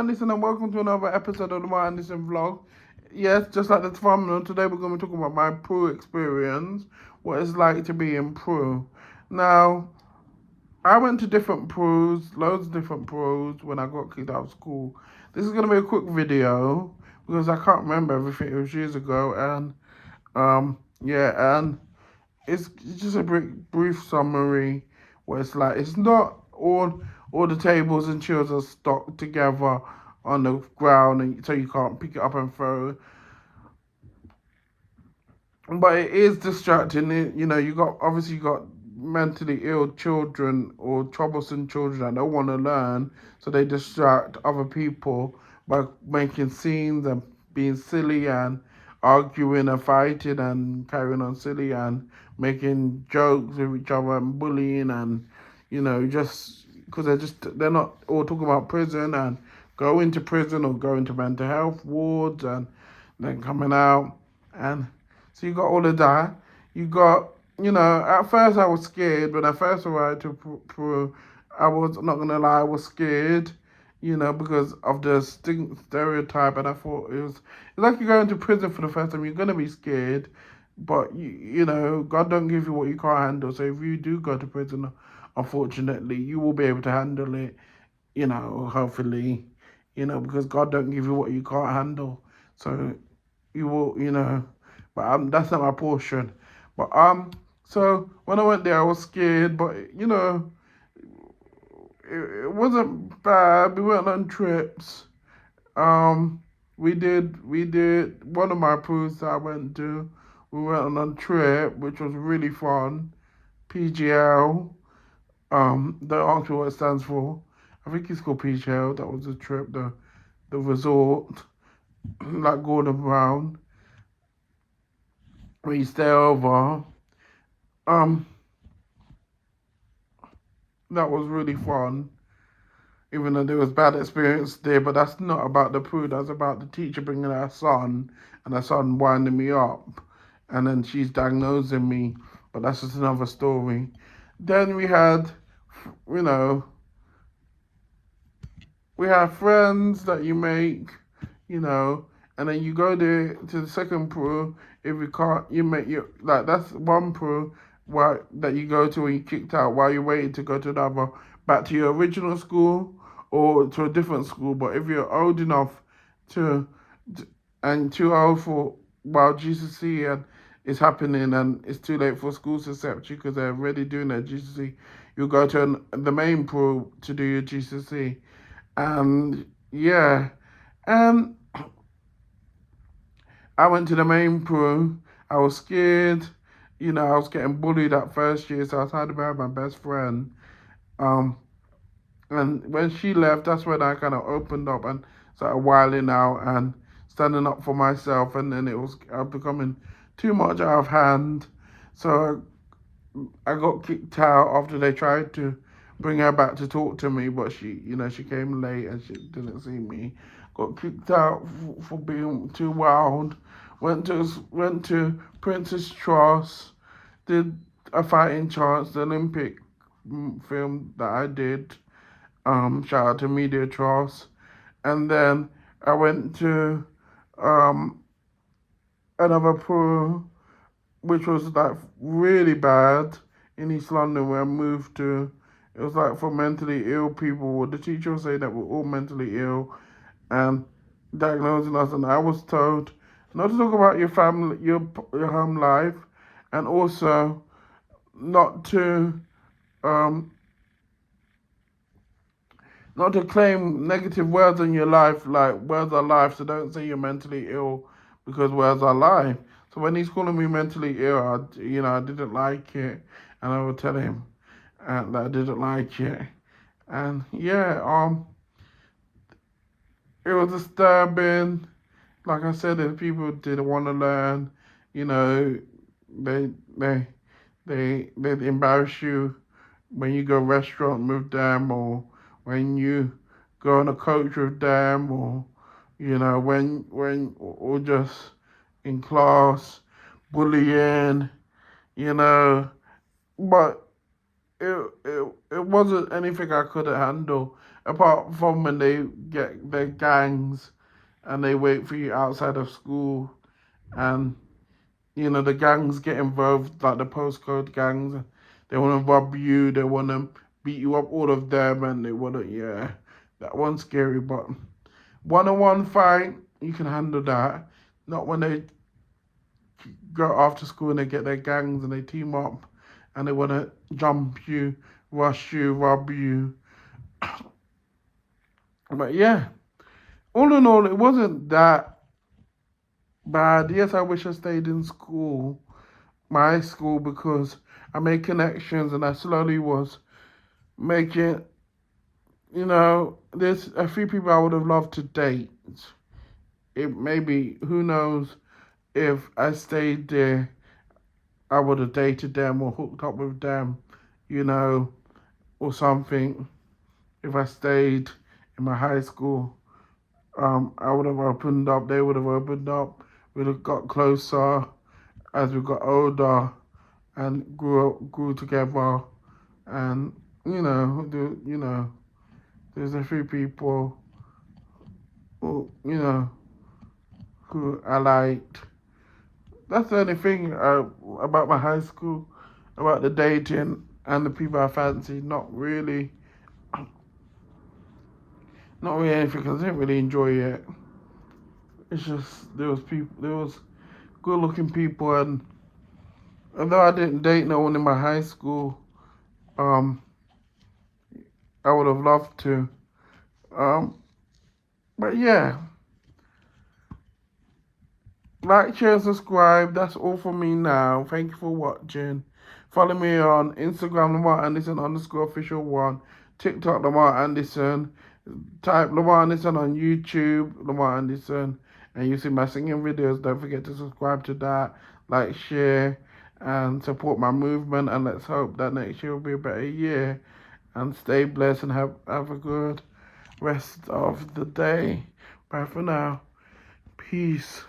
Anderson and welcome to another episode of the Lemar Anderson vlog. Yes, just like the thumbnail, today we're going to be talking about my Peru experience, what it's like to be in Peru. Now, I went to different Perus, loads of different Perus when I got kicked out of school. This is going to be a quick video because I can't remember everything, it was years ago, and and it's just a brief summary where it's like it's not all the tables and chairs are stocked together on the ground, and so you can't pick it up and throw it. But it is distracting. You got mentally ill children or troublesome children that don't want to learn, so they distract other people by making scenes and being silly and arguing and fighting and carrying on silly and making jokes with each other and bullying and just because they're not all talking about prison and going to prison or going to mental health wards and then coming out. And so you got all of that. You got, at first I was scared. When I first arrived to Peru, I was not going to lie, I was scared, because of the stereotype. And I thought it's like you're going to prison for the first time. You're going to be scared. But, God don't give you what you can't handle. So if you do go to prison, unfortunately, you will be able to handle it, hopefully, because God don't give you what you can't handle. So you will, but that's not my portion. But so when I went there, I was scared, but it wasn't bad. We went on trips. Um, we did one of my cruises I went to. We went on a trip, which was really fun. PGL. Don't ask me what it stands for. I think it's called PGL. That was the trip, the resort, like Gordon Brown, where you stay over. Um, that was really fun, even though there was bad experience there. But that's not about the food. That's about the teacher bringing her son, and her son winding me up, and then she's diagnosing me. But that's just another story. Then you know, we have friends that you make, and then you go there to the second pro. If you can't, you make your like that's one pro that you go to when you kicked out while you're waiting to go to another back to your original school or to a different school. But if you're old enough to and too old for while GCSE and it's happening and it's too late for schools to accept you because they're already doing their GCSE, you go to the main pro to do your GCSE. And yeah, and I went to the main pool. I was scared. I was getting bullied that first year, so I was hiding behind my best friend. Um, and when she left, that's when I kind of opened up and started wilding out and standing up for myself. And then it was becoming too much out of hand. So I got kicked out after they tried to bring her back to talk to me, but she came late and she didn't see me. Got kicked out for being too wild. Went to Princess Trust, did a fighting chance, the Olympic film that I did. Shout out to Media Trust, and then I went to um another pool which was like really bad in East London where I moved to. It was like for mentally ill people. The teacher was saying that we're all mentally ill and diagnosing us, and I was told not to talk about your family, your home life, and also not to um not to claim negative words in your life, like words are life. So don't say you're mentally ill because words are life. So when he's calling me mentally ill, I didn't like it, and I would tell him that I didn't like it, and yeah, it was disturbing. Like I said, if people didn't want to learn, you know, they they they embarrass you when you go restaurant with them, or when you go on a coach with them, or when or just in class bullying, you know. But it wasn't anything I couldn't handle, apart from when they get their gangs and they wait for you outside of school, and the gangs get involved, like the postcode gangs. They want to rob you, they want to beat you up, all of them, and they want to, yeah, that one's scary. But one-on-one fight, you can handle that. Not when they go after school and they get their gangs and they team up and they want to jump you, rush you, rob you. But yeah, all in all, it wasn't that bad. Yes, I wish I stayed in school, my school, because I made connections and I slowly was making, there's a few people I would have loved to date. It maybe, who knows, if I stayed there, I would have dated them or hooked up with them, you know, or something. If I stayed in my high school, I would have opened up, they would have opened up, we'd have got closer as we got older and grew together. And there's a few people who who I liked. That's the only thing about my high school, about the dating and the people I fancied. Not really anything, because I didn't really enjoy it. It's just there was good looking people, and although I didn't date no one in my high school, um, I would have loved to. Um, but yeah, like, share, and subscribe. That's all for me now. Thank you for watching. Follow me on Instagram, Lemar Anderson _official one. TikTok, Lemar Anderson. Type Lemar Anderson on YouTube, Lemar Anderson, and you see my singing videos. Don't forget to subscribe to that, like, share, and support my movement. And let's hope that next year will be a better year. And stay blessed and have a good rest of the day. Bye for now. Peace.